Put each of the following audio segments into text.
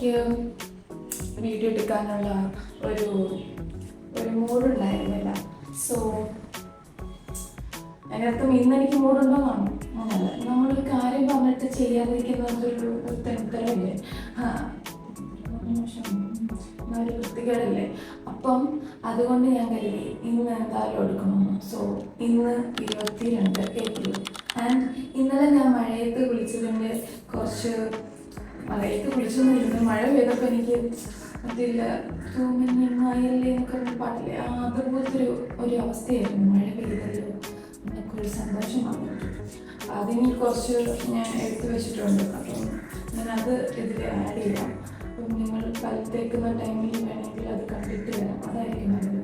എനിക്ക് വീഡിയോ എടുക്കാനുള്ള ഒരു മൂഡുണ്ടായിരുന്നില്ല. സോ അതിനർത്ഥം ഇന്ന് എനിക്ക് മൂഡുണ്ടോന്നാണ്. അങ്ങനല്ല, നമ്മളൊരു കാര്യം പറഞ്ഞിട്ട് ചെയ്യാതിരിക്കുന്നതൊരു തെളിവില്ലേ, ഒരു വൃത്തികേടല്ലേ. അപ്പം അതുകൊണ്ട് ഞാൻ കരുതി ഇന്ന് എന്തായാലും എടുക്കണമെന്ന്. സോ ഇന്ന് 22 ഏപ്രിൽ ആൻഡ് ഇന്നലെ ഞാൻ മഴയത്ത് കുളിച്ചതിൻ്റെ മഴയത്ത് കുളിച്ചൊന്നുമില്ല. മഴ പെയ്തപ്പോൾ എനിക്ക് അതിൽ തൂമഞ്ഞായല്ലേ എന്നൊക്കെ പാട്ടില്ലേ, അതുപോലത്തെ ഒരു അവസ്ഥയായിരുന്നു. മഴ പെയ്തല്ലോ എന്നൊക്കെ ഒരു സന്തോഷമാണ്. അതിന് കുറച്ച് ഞാൻ എടുത്തു വെച്ചിട്ടുണ്ട്. അപ്പം ഞാനത് ഇതിൽ ആഡ് ചെയ്യാം. അപ്പം നിങ്ങൾ പല്ല് തേക്കുന്ന ടൈമിൽ വേണമെങ്കിൽ അത് കണ്ടിട്ട് വരാം, അതായിരിക്കും നല്ലത്.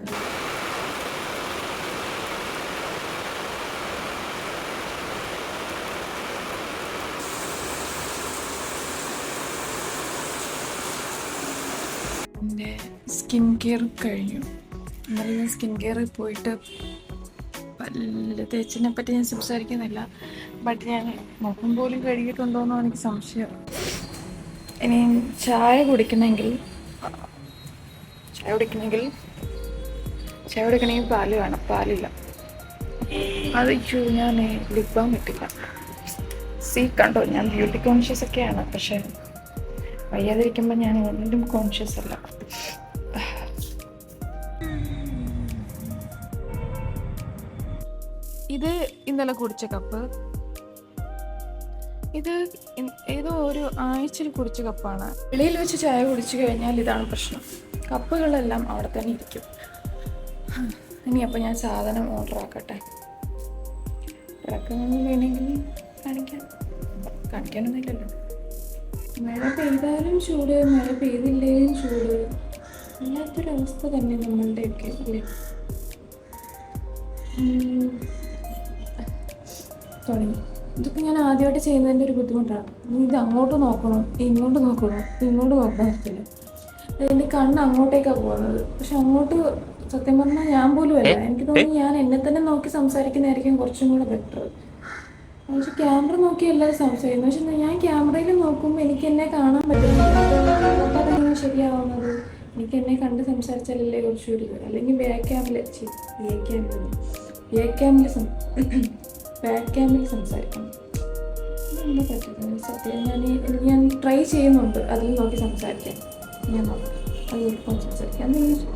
എൻ്റെ സ്കിൻ കെയർ കഴിഞ്ഞു. ഇന്നലെ ഞാൻ സ്കിൻ കെയറിൽ പോയിട്ട് പല്ല് തേച്ചിനെ പറ്റി ഞാൻ സംസാരിക്കുന്നില്ല. ബട്ട് ഞാൻ മുഖം പോലും കഴുകിയിട്ടുണ്ടോയെന്നോ എനിക്ക് സംശയം. ഇനി ചായ കുടിക്കണമെങ്കിൽ പാല് വേണം. പാലില്ല. അത് ഞാൻ ലിപ് ബാം ഇട്ടില്ല. കണ്ടോ, ഞാൻ ബ്യൂട്ടി കോൺഷ്യസ് ഒക്കെയാണ്, പക്ഷെ വയ്യാതിരിക്കുമ്പോൾ ഞാൻ ഒന്നിലും കോൺഷ്യസ് അല്ല. ഇത് ഇന്നലെ കുടിച്ച കപ്പ്, ഇത് ഏതോ ഒരു ആഴ്ചയിൽ കുടിച്ച കപ്പാണ്. വെളിയിൽ വെച്ച് ചായ കുടിച്ചു കഴിഞ്ഞാൽ ഇതാണ് പ്രശ്നം, കപ്പുകളെല്ലാം അവിടെ തന്നെ ഇരിക്കും. ഇനി അപ്പോൾ ഞാൻ സാധനം ഓർഡർ ആക്കട്ടെ. വേണമെങ്കിൽ കാണിക്കാനൊന്നുമില്ലല്ലോ. മഴ പെയ്താലും ചൂട്, മഴ പെയ്തില്ലേലും ചൂട്, വല്ലാത്തൊരവസ്ഥ തന്നെ നമ്മളുടെയൊക്കെ അല്ലേ. തുടങ്ങി. ഇതൊക്കെ ഞാൻ ആദ്യമായിട്ട് ചെയ്യുന്നതിൻ്റെ ഒരു ബുദ്ധിമുട്ടാണ്. ഇത് അങ്ങോട്ട് നോക്കണം, ഇങ്ങോട്ട് പറ്റില്ല. എൻ്റെ കണ്ണ് അങ്ങോട്ടേക്കാണ് പോകുന്നത്. പക്ഷെ അങ്ങോട്ട് സത്യം പറഞ്ഞാൽ ഞാൻ പോലും അല്ല. എനിക്ക് തോന്നുന്നു ഞാൻ എന്നെ തന്നെ നോക്കി സംസാരിക്കുന്നതായിരിക്കും കുറച്ചും കൂടെ ബെറ്റർ. പക്ഷെ ക്യാമറ നോക്കി എല്ലാവരും സംസാരിക്കുന്നു. പക്ഷെ ഞാൻ ക്യാമറയിൽ നോക്കുമ്പോൾ എനിക്ക് എന്നെ കാണാൻ പറ്റുന്നില്ല. അതെങ്ങനെ ശരിയാവുന്നത്? എനിക്ക് എന്നെ കണ്ട് സംസാരിച്ചാലല്ലേ കുറച്ചുകൂടി. അല്ലെങ്കിൽ ബാക്ക് ക്യാമിൽ സംസാരിക്കണം. എന്താ പറ്റുന്നത് സത്യം. ഞാൻ ട്രൈ ചെയ്യുന്നുണ്ട് അതിൽ നോക്കി സംസാരിക്കാൻ. ഞാൻ നോക്കാം, അത് നോക്കി സംസാരിക്കാം.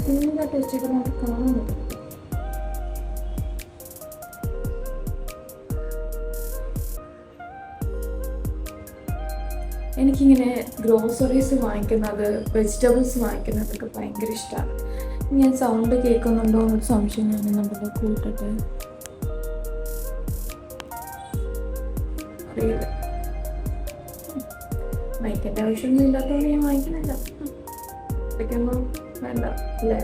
എന്തെങ്കിലും വെച്ചിട്ട് നമുക്ക് കാണുന്നുണ്ട്. എനിക്കിങ്ങനെ ഗ്രോസറീസ് വാങ്ങിക്കുന്നത്, വെജിറ്റബിൾസ് വാങ്ങിക്കുന്നതൊക്കെ ഭയങ്കര ഇഷ്ടമാണ്. ഞാൻ സൗണ്ട് കേൾക്കുന്നുണ്ടോ എന്നൊരു സംശയം ഞാൻ നമ്മുടെ കൂട്ടട്ടെ. അറിയില്ല, വായിക്കേണ്ട ആവശ്യമൊന്നും ഇല്ലാത്തതുകൊണ്ട് ഞാൻ വാങ്ങിക്കുന്നില്ല. വയ്ക്കുമ്പോൾ വേണ്ട അല്ലേ.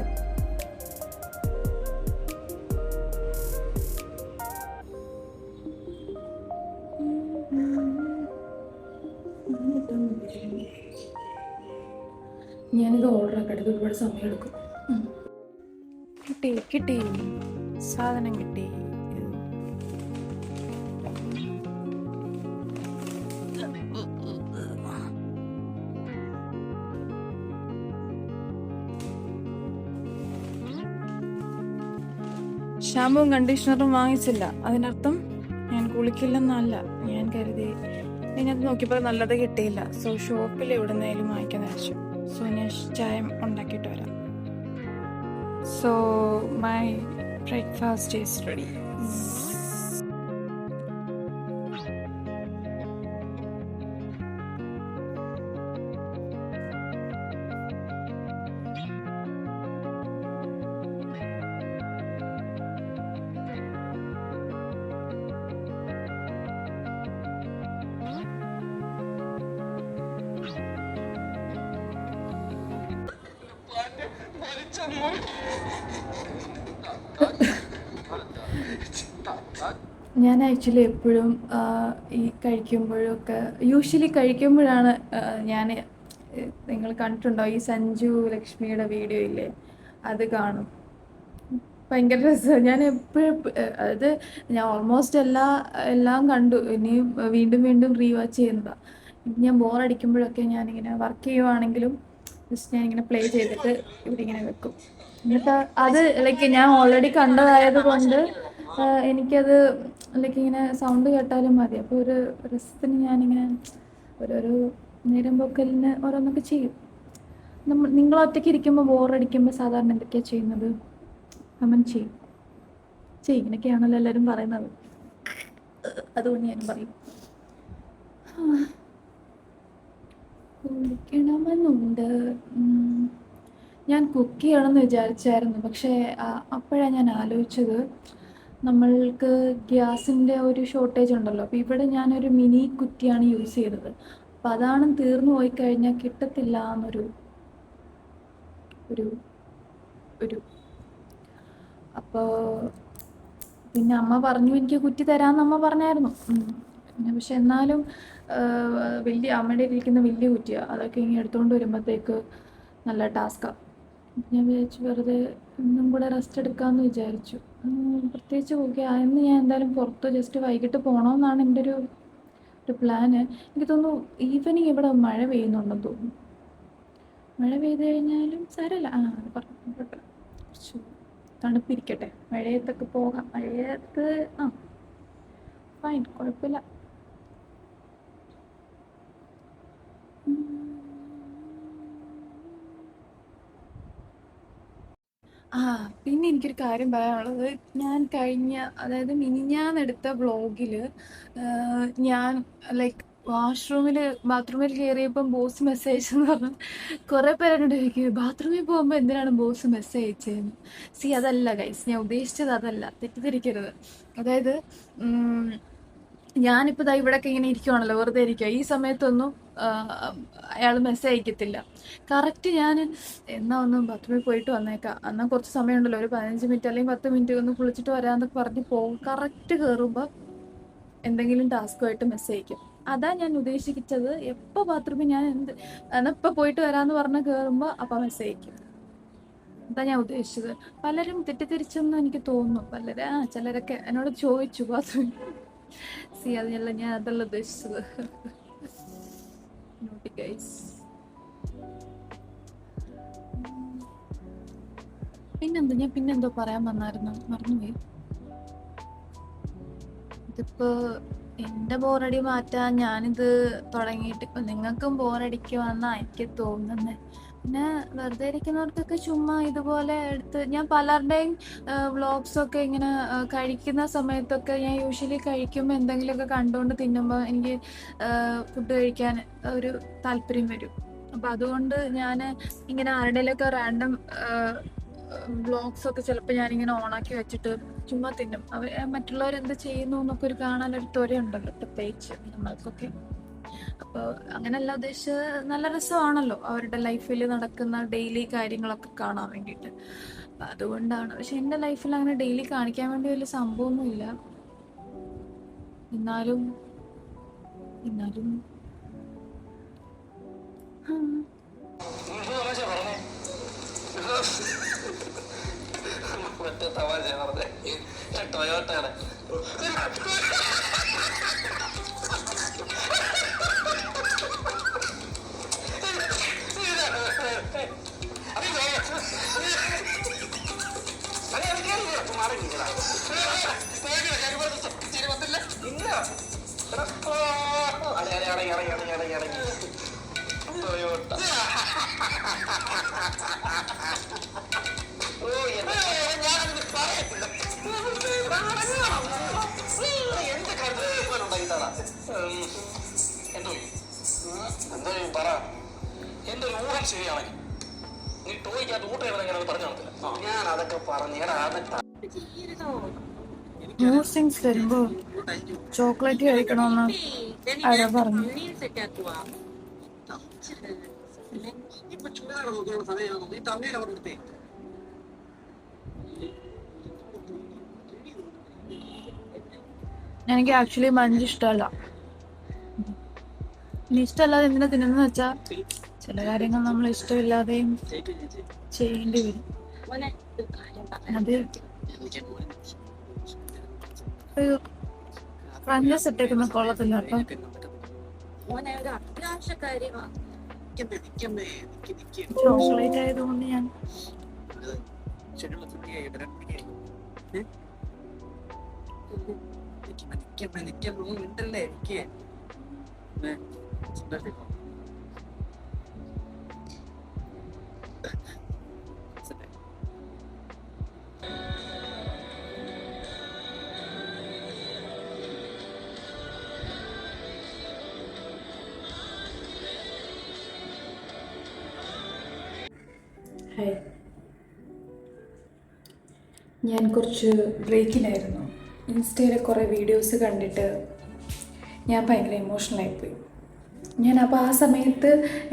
ഞാനിത് ഓർഡർ ആക്കട്ടെ, ഒരുപാട് സമയം എടുക്കും. കിട്ടി സാധനം കിട്ടി. ഷാമ്പുവും കണ്ടീഷണറും വാങ്ങിച്ചില്ല. അതിനർത്ഥം ഞാൻ കുളിക്കില്ലെന്നല്ല. ഞാൻ കരുതി അതിനകത്ത് നോക്കിയപ്പോൾ നല്ലത് കിട്ടിയില്ല. സോ ഷോപ്പിൽ എവിടുന്നേലും വാങ്ങിക്കാൻ വെച്ചു. സോ ഞാൻ ചായ ഉണ്ടാക്കിയിട്ട് വരാം. So my breakfast is ready. ഞാൻ ആക്ച്വലി എപ്പോഴും ഈ യൂഷ്വലി കഴിക്കുമ്പോഴാണ് ഞാൻ, നിങ്ങൾ കണ്ടിട്ടുണ്ടോ ഈ സഞ്ജു ലക്ഷ്മിയുടെ വീഡിയോ ഇല്ലേ, അത് കാണും. ഭയങ്കര രസമാണ്. ഞാൻ എപ്പോഴും ഞാൻ ഓൾമോസ്റ്റ് എല്ലാം കണ്ടു. ഇനിയും വീണ്ടും റീവാച്ച് ചെയ്യുന്നതാണ്. ഞാൻ ബോറടിക്കുമ്പോഴൊക്കെ ഞാനിങ്ങനെ വർക്ക് ചെയ്യുവാണെങ്കിലും ജസ്റ്റ് ഞാനിങ്ങനെ പ്ലേ ചെയ്തിട്ട് ഇവിടെ ഇങ്ങനെ വെക്കും. എന്നിട്ട് അത് ലൈക്ക് ഞാൻ ഓൾറെഡി കണ്ടതായത് കൊണ്ട് എനിക്കത് ലൈക്ക് ഇങ്ങനെ സൗണ്ട് കേട്ടാലും മതി. അപ്പോൾ ഒരു രസത്തിന് ഞാനിങ്ങനെ ഓരോരോ നേരം പോക്കലിന് ഓരോന്നൊക്കെ ചെയ്യും. നിങ്ങൾ ഒറ്റയ്ക്ക് ഇരിക്കുമ്പോൾ ബോറടിക്കുമ്പോൾ സാധാരണ എന്തൊക്കെയാണ് ചെയ്യുന്നത്? കമൻറ്റ് ചെയ്യും. ഇങ്ങനെയൊക്കെയാണല്ലോ എല്ലാവരും പറയുന്നത്, അതുകൊണ്ട് ഞാൻ പറയും. കുളിക്കണമെന്നുണ്ട്. ഞാൻ കുക്ക് ചെയ്യണമെന്ന് വിചാരിച്ചായിരുന്നു. പക്ഷേ അപ്പോഴാണ് ഞാൻ ആലോചിച്ചത്, നമ്മൾക്ക് ഗ്യാസിൻ്റെ ഒരു ഷോർട്ടേജ് ഉണ്ടല്ലോ. അപ്പോൾ ഇവിടെ ഞാനൊരു മിനി കുറ്റിയാണ് യൂസ് ചെയ്തത്. അപ്പോൾ അതാണ് തീർന്നു പോയി കഴിഞ്ഞാൽ കിട്ടത്തില്ല എന്നൊരു ഒരു ഒരു അപ്പോൾ പിന്നെ അമ്മ പറഞ്ഞു എനിക്ക് കുറ്റി തരാമെന്ന് അമ്മ പറഞ്ഞായിരുന്നു. പക്ഷെ എന്നാലും വലിയ അമ്മയുടെ ഇരിക്കുന്ന വലിയ കുറ്റിയാണ്. അതൊക്കെ ഇങ്ങനെ എടുത്തുകൊണ്ട് വരുമ്പോഴത്തേക്ക് നല്ല ടാസ്ക്കാണ്. ഞാൻ വിചാരിച്ചു വെറുതെ ഇന്നും കൂടെ റെസ്റ്റ് എടുക്കാമെന്ന് വിചാരിച്ചു. പ്രത്യേകിച്ച് ഇന്ന് ഞാൻ എന്തായാലും പുറത്ത് ജസ്റ്റ് വൈകിട്ട് പോകണമെന്നാണ് എൻ്റെ ഒരു പ്ലാന്. എനിക്ക് തോന്നുന്നു ഈവനിങ് ഇവിടെ മഴ പെയ്യുന്നുണ്ടെന്ന് തോന്നുന്നു. മഴ പെയ്ത് കഴിഞ്ഞാലും സാരമില്ല. അത് പറഞ്ഞു കുറച്ച് തണുപ്പിരിക്കട്ടെ, മഴയത്തൊക്കെ പോകാം. മഴയത്ത് ഫൈൻ, കുഴപ്പമില്ല. പിന്നെ എനിക്കൊരു കാര്യം പറയാനുള്ളത്, ഞാൻ അതായത് മിനിഞ്ഞാന്നെടുത്ത വ്ളോഗിൽ ഞാൻ ലൈക്ക് ബാത്റൂമിൽ കയറിയപ്പം ബോസ് മെസ്സേജ് എന്ന് പറഞ്ഞു. കുറേ പേരെന്നോട് ചോദിക്കും ബാത്റൂമിൽ പോകുമ്പോൾ എന്തിനാണ് ബോസ് മെസ്സേജ് അയച്ചതെന്ന്. അതല്ല ഗൈസ്, ഞാൻ ഉദ്ദേശിച്ചത് അതല്ല, തെറ്റിദ്ധരിക്കരുത്. അതായത് ഞാനിപ്പോൾ ഇവിടെയൊക്കെ ഇങ്ങനെ ഇരിക്കുവാണല്ലോ, വെറുതെ ഇരിക്കുക. ഈ സമയത്തൊന്നും അയാൾ മെസ്സേജ് അയക്കത്തില്ല. കറക്റ്റ് ഞാൻ ഒന്ന് ബാത്റൂമിൽ പോയിട്ട് വന്നേക്കാം, എന്നാൽ കുറച്ച് സമയമുണ്ടല്ലോ, ഒരു 15 മിനിറ്റ് അല്ലെങ്കിൽ 10 മിനിറ്റ് ഒന്ന് കുളിച്ചിട്ട് വരാമെന്നൊക്കെ പറഞ്ഞ് പോകും. കറക്റ്റ് കയറുമ്പോൾ എന്തെങ്കിലും ടാസ്കുമായിട്ട് മെസ്സേജ് അയക്കും. അതാ ഞാൻ ഉദ്ദേശിച്ചത്. എപ്പോൾ ബാത്റൂമിൽ ഞാൻ ഇപ്പോൾ പോയിട്ട് വരാമെന്ന് പറഞ്ഞ് കയറുമ്പോൾ അപ്പം മെസ്സേജ് അയക്കും. അതാ ഞാൻ ഉദ്ദേശിച്ചത്. പലരും തെറ്റിദ്ധരിച്ചെന്ന് എനിക്ക് തോന്നുന്നു. ചിലരൊക്കെ എന്നോട് ചോദിച്ചു ബാത്റൂമിൽ. അതല്ല, ഞാൻ അതല്ല ഉദ്ദേശിച്ചത്. പിന്നെന്തോ പറയാൻ വന്നായിരുന്നു, മറന്നുപോയി. ഇതിപ്പോ എന്റെ ബോറടി മാറ്റാൻ ഞാനിത് തുടങ്ങിയിട്ട് ഇപ്പൊ നിങ്ങൾക്കും ബോറടിക്കുവാന്നാ എനിക്ക് തോന്നുന്നത്. പിന്നെ വെറുതെ ഇരിക്കുന്നവർക്കൊക്കെ ചുമ്മാ ഇതുപോലെ എടുത്ത്, ഞാൻ പലരുടെയും വ്ളോഗ്സൊക്കെ ഇങ്ങനെ കഴിക്കുന്ന സമയത്തൊക്കെ ഞാൻ യൂഷ്വലി കഴിക്കുമ്പോൾ എന്തെങ്കിലുമൊക്കെ കണ്ടുകൊണ്ട് തിന്നുമ്പോൾ എനിക്ക് ഫുഡ് കഴിക്കാൻ ഒരു താല്പര്യം വരും. അപ്പം അതുകൊണ്ട് ഞാൻ ഇങ്ങനെ ആരുടെയിലൊക്കെ റാൻഡം വ്ളോഗ്സൊക്കെ ചിലപ്പോൾ ഞാനിങ്ങനെ ഓണാക്കി വെച്ചിട്ട് ചുമ്മാ തിന്നും. മറ്റുള്ളവരെന്ത് ചെയ്യുന്നു എന്നൊക്കെ ഒരു കാണാനൊരു ത്വരയുണ്ടല്ലോ, പ്രത്യേകിച്ച് നമ്മൾക്കൊക്കെ. അപ്പോൾ അങ്ങനെയല്ല ഉദ്ദേശിച്ചത്, നല്ല രസമാണല്ലോ അവരുടെ ലൈഫിൽ നടക്കുന്ന ഡെയിലി കാര്യങ്ങളൊക്കെ കാണാൻ വേണ്ടിയിട്ട്. അപ്പം അതുകൊണ്ടാണ്. പക്ഷെ എൻ്റെ ലൈഫിൽ അങ്ങനെ ഡെയിലി കാണിക്കാൻ വേണ്ടി വലിയ സംഭവമൊന്നുമില്ല. എന്നാലും ടൊയോട്ടയാണ്. എന്റെ ഒരു ഊഹം ശരിയാണെങ്കിൽ നീ ടോയ്ക്കകത്ത് ഊട്ടയാണ് ഞാൻ പറഞ്ഞു നടത്തില്ല. ഞാൻ അതൊക്കെ പറഞ്ഞു വരുമ്പോ ചോക്ലേറ്റ് കഴിക്കണമെന്ന് ആരാ പറഞ്ഞു? എനിക്ക് ആക്ച്വലി മഞ്ച് ഇഷ്ടമല്ല. ഇനി ഇഷ്ടമല്ലാതെ എന്തിനാ തിന്നുന്ന വെച്ചാ ചില കാര്യങ്ങൾ നമ്മൾ ഇഷ്ടമില്ലാതെയും ചെയ്യേണ്ടി വരും. അത് ഒരു ഫ്രഞ്ചസ് ഇട്ടേക്കുന്ന കൊള്ളത്തില്ല. അപ്പം ചോക്ലേറ്റ് ആയതുകൊണ്ട് ഞാൻ ഹായ്. ഞാൻ കുറച്ച് ബ്രേക്കിലായിരുന്നു. ഇൻസ്റ്റയിലെ കുറേ വീഡിയോസ് കണ്ടിട്ട് ഞാൻ ഭയങ്കര ഇമോഷണലായിപ്പോയി. അപ്പോൾ ആ സമയത്ത്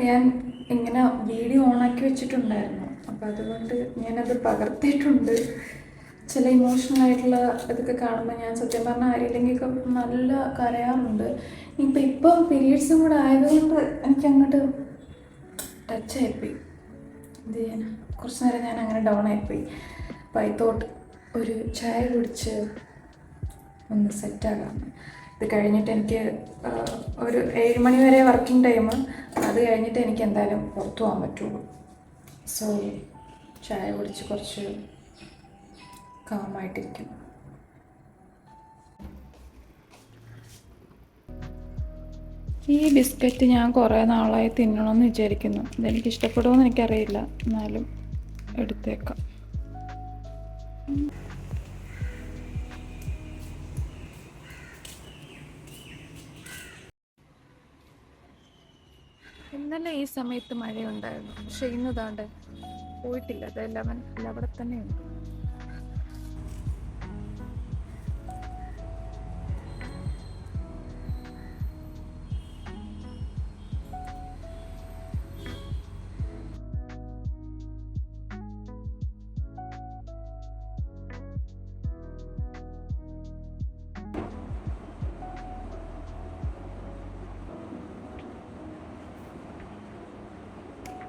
ഞാൻ ഇങ്ങനെ വീഡിയോ ഓണാക്കി വെച്ചിട്ടുണ്ടായിരുന്നു. അപ്പോൾ അതുകൊണ്ട് ഞാനത് പകർത്തിയിട്ടുണ്ട്. ചില ഇമോഷണലായിട്ടുള്ള ഇതൊക്കെ കാണുമ്പോൾ ഞാൻ സത്യം പറഞ്ഞാൽ ആരെങ്കിലെങ്കിലൊക്കെ നല്ല കരയാറുണ്ട്. ഇപ്പം പീരീഡ്സും കൂടെ ആയതുകൊണ്ട് എനിക്കങ്ങോട്ട് ടച്ചായിപ്പോയി. ഇത് ഞാൻ കുറച്ച് നേരം ഞാൻ അങ്ങനെ ഡൗൺ ആയിപ്പോയി. അപ്പോൾ ഐ തോട്ട് ഒരു ചായ കുടിച്ച് ഒന്ന് സെറ്റാകാം. ഇത് കഴിഞ്ഞിട്ട് എനിക്ക് ഒരു 7 മണി വരെ വർക്കിംഗ് ടൈം. അത് കഴിഞ്ഞിട്ട് എനിക്ക് എന്തായാലും പുറത്തു പോകാൻ പറ്റുള്ളൂ. സോ ചായ കുടിച്ച് കുറച്ച് കാമായിട്ടിരിക്കും. ഈ ബിസ്ക്കറ്റ് ഞാൻ കുറേ നാളായി തിന്നണമെന്ന് വിചാരിക്കുന്നു. ഇതെനിക്ക് ഇഷ്ടപ്പെടുമെന്ന് എനിക്കറിയില്ല, എന്നാലും എടുത്തേക്കാം. ഇന്നലെ ഈ സമയത്ത് മഴയുണ്ടായിരുന്നു, പക്ഷെ ഇന്ന് താണ്ട് പോയിട്ടില്ല. അത് 11 അവിടെ തന്നെയുണ്ട്.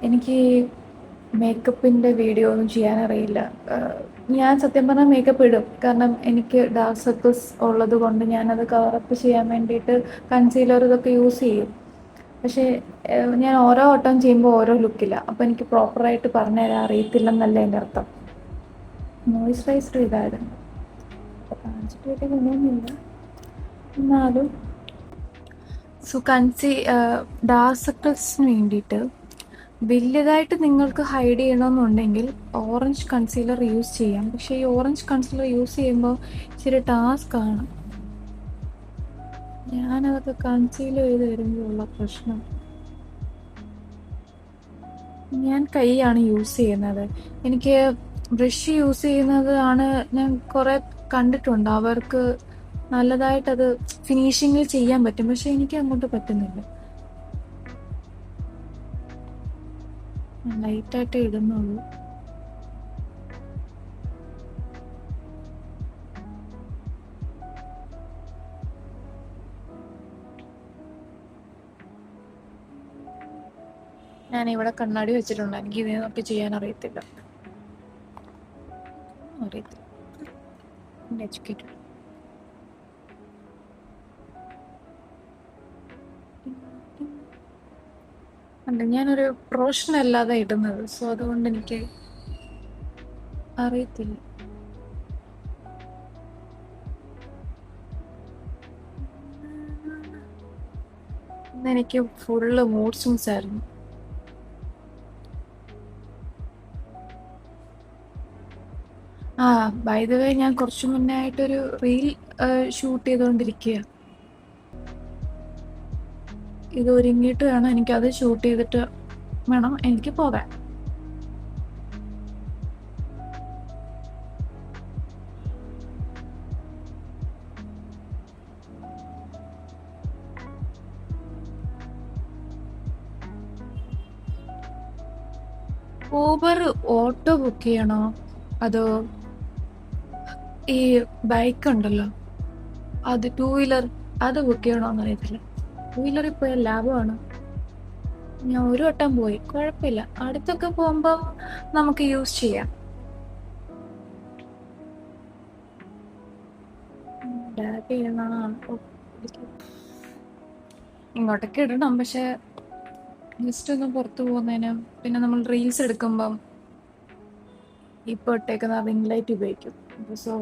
എനിക്ക് മേക്കപ്പിൻ്റെ വീഡിയോ ഒന്നും ചെയ്യാനറിയില്ല. ഞാൻ സത്യം പറഞ്ഞാൽ മേക്കപ്പ് ഇടും, കാരണം എനിക്ക് ഡാർക്ക് സർക്കിൾസ് ഉള്ളത് കൊണ്ട് ഞാനത് കവറപ്പ് ചെയ്യാൻ വേണ്ടിയിട്ട് കൺസീലർ ഇതൊക്കെ യൂസ് ചെയ്യും. പക്ഷേ ഞാൻ ഓരോ വട്ടം ചെയ്യുമ്പോൾ ഓരോ ലുക്കില്ല. അപ്പോൾ എനിക്ക് പ്രോപ്പറായിട്ട് പറഞ്ഞു തരാൻ അറിയത്തില്ലെന്നല്ല എൻ്റെ അർത്ഥം. മോയ്സ്ചറൈസർ ഇതായിരുന്നു, അപ്പോൾ കാണിച്ചിട്ട് വലിയ ഗുണമൊന്നുമില്ല. എന്നാലും ഡാർക്ക് സർക്കിൾസിന് വേണ്ടിയിട്ട് വലിയതായിട്ട് നിങ്ങൾക്ക് ഹൈഡ് ചെയ്യണമെന്നുണ്ടെങ്കിൽ ഓറഞ്ച് കൺസീലർ യൂസ് ചെയ്യാം. പക്ഷേ ഈ ഓറഞ്ച് കൺസീലർ യൂസ് ചെയ്യുമ്പോൾ ഇച്ചിരി ടാസ്ക് ആണ്. ഞാനതൊക്കെ കൺസീൽ ചെയ്ത് വരുമ്പോഴുള്ള പ്രശ്നം, ഞാൻ കൈയാണ് യൂസ് ചെയ്യുന്നത്. എനിക്ക് ബ്രഷ് യൂസ് ചെയ്യുന്നത് ആണ് ഞാൻ കുറേ കണ്ടിട്ടുണ്ട്. അവർക്ക് നല്ലതായിട്ടത് ഫിനിഷിങ്ങിൽ ചെയ്യാൻ പറ്റും, പക്ഷെ എനിക്ക് അങ്ങോട്ട് പറ്റുന്നില്ല. ലൈറ്റായിട്ടേ ഇടുന്നുള്ളൂ. ഞാനിവിടെ കണ്ണാടി വെച്ചിട്ടുണ്ട്. എനിക്ക് ഇതിനൊക്കെ ചെയ്യാൻ അറിയത്തില്ല. എഡ്യൂക്കേറ്റഡ്. അല്ല, ഞാനൊരു പ്രൊഫഷണൽ അല്ലാതെ ഇടുന്നത്, സോ അതുകൊണ്ട് എനിക്ക് അറിയത്തില്ല. ഇന്നെനിക്ക് ഫുള്ള് മൂഡ് സ്വിങ്സ് ആയിരുന്നു. ബൈ ദ വേ, ഞാൻ കുറച്ചു മുന്നേ ആയിട്ടൊരു റീൽ ഷൂട്ട് ചെയ്തുകൊണ്ടിരിക്കുക. ഇത് ഒരുങ്ങിയിട്ട് വേണം എനിക്കത് ഷൂട്ട് ചെയ്തിട്ട് വേണം എനിക്ക് പോകാൻ. ഊബർ ഓട്ടോ ബുക്ക് ചെയ്യണോ അതോ ഈ ബൈക്ക് ഉണ്ടല്ലോ അത് 2 വീലർ അത് ബുക്ക് ചെയ്യണോന്ന് അറിയത്തില്ല. 2 വീലറിൽ പോയാൽ ലാഭമാണ്. ഞാൻ ഒരു വട്ടം പോയി, കുഴപ്പമില്ല. അടുത്തൊക്കെ പോകുമ്പോൾ നമുക്ക് യൂസ് ചെയ്യാം. ഇങ്ങോട്ടൊക്കെ ഇടണം, പക്ഷെ ജസ്റ്റ് ഒന്ന് പുറത്ത് പോകുന്നതിന്. പിന്നെ നമ്മൾ റീൽസ് എടുക്കുമ്പം ഇപ്പോൾ ഇട്ടേക്കുന്ന റിംഗ് ലൈറ്റ് ഉപയോഗിക്കും. സോ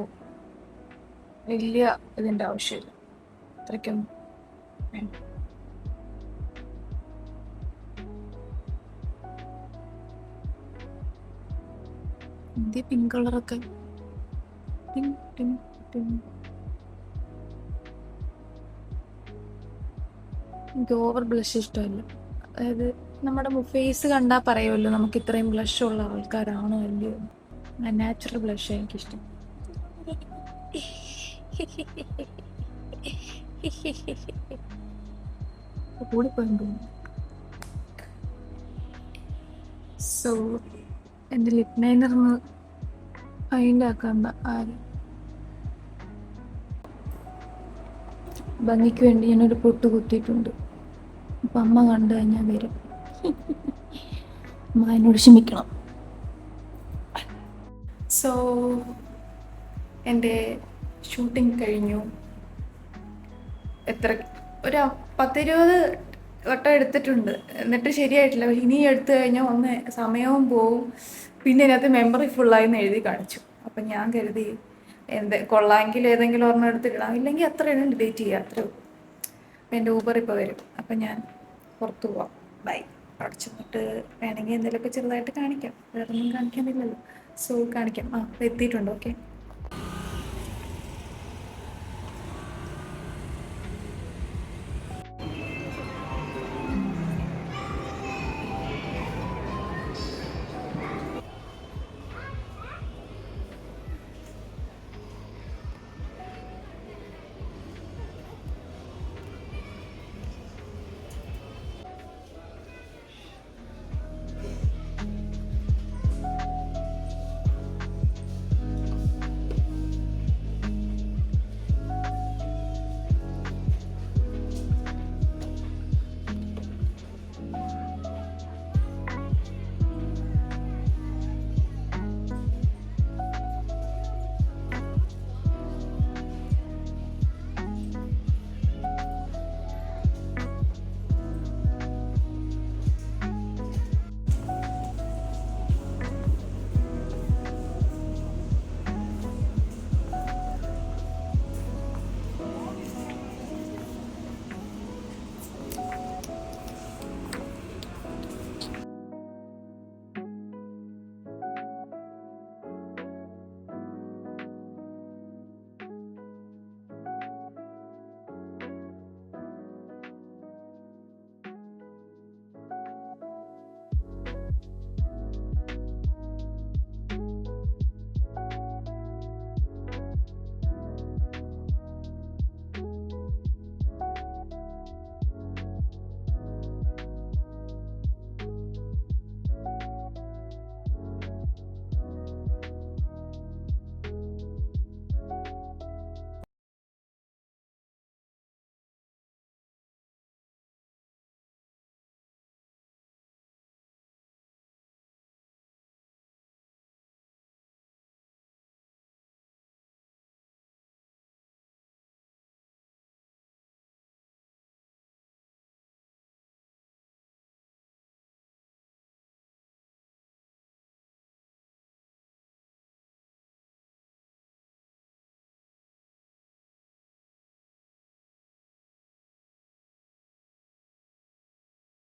വലിയ ഇതിൻ്റെ ആവശ്യമില്ല, അത്രയ്ക്കും വേണ്ട. എന്ത് പിങ്ക് കളറൊക്കെ ടിം ടിം ടിം. എനിക്ക് ഓവർ ബ്ലഷ് ഇഷ്ടമല്ല. അതായത് നമ്മുടെ ഫേസ് കണ്ടാൽ പറയുമല്ലോ നമുക്ക് ഇത്രയും ബ്ലഷ് ഉള്ള ആൾക്കാരാണോ അല്ലയോ. നാച്ചുറൽ ബ്ലഷ് എനിക്കിഷ്ടം. കൂടിപ്പോയി. സോ എൻ്റെ ലിപ് ലൈനർന്ന് ഫൈൻഡ് ആക്കണ്ട ആരും. ഭംഗിക്ക് വേണ്ടി ഞാനൊരു പൊട്ട് കുത്തിയിട്ടുണ്ട്. അപ്പം അമ്മ കണ്ടു കഴിഞ്ഞാൽ വരും. അമ്മ എന്നോട് ക്ഷമിക്കണം. സോ എൻ്റെ ഷൂട്ടിംഗ് കഴിഞ്ഞു. ഒരു 10-20 വട്ടം എടുത്തിട്ടുണ്ട്, എന്നിട്ട് ശരിയായിട്ടില്ല. ഇനി എടുത്തു കഴിഞ്ഞാൽ ഒന്ന് സമയവും പോവും, പിന്നെ ഇതിനകത്ത് മെമ്മറി ഫുള്ളായിന്ന് എഴുതി കാണിച്ചു. അപ്പം ഞാൻ കരുതി കൊള്ളാമെങ്കിൽ ഏതെങ്കിലും ഒരെണ്ണം എടുത്തിടാം, ഇല്ലെങ്കിൽ അത്ര ഇടം ഡിലീറ്റ് ചെയ്യുക, അത്രേ ഉള്ളൂ. അപ്പം എൻ്റെ ഊബർ ഇപ്പോൾ വരും. അപ്പം ഞാൻ പുറത്ത് പോവാം. ബൈ. അവിടെ ചെന്നിട്ട് വേണമെങ്കിൽ എന്തെങ്കിലുമൊക്കെ ചെറുതായിട്ട് കാണിക്കാം, വേറൊന്നും കാണിക്കാനില്ലല്ലോ. സോ കാണിക്കാം. എത്തിയിട്ടുണ്ട്. ഓക്കെ.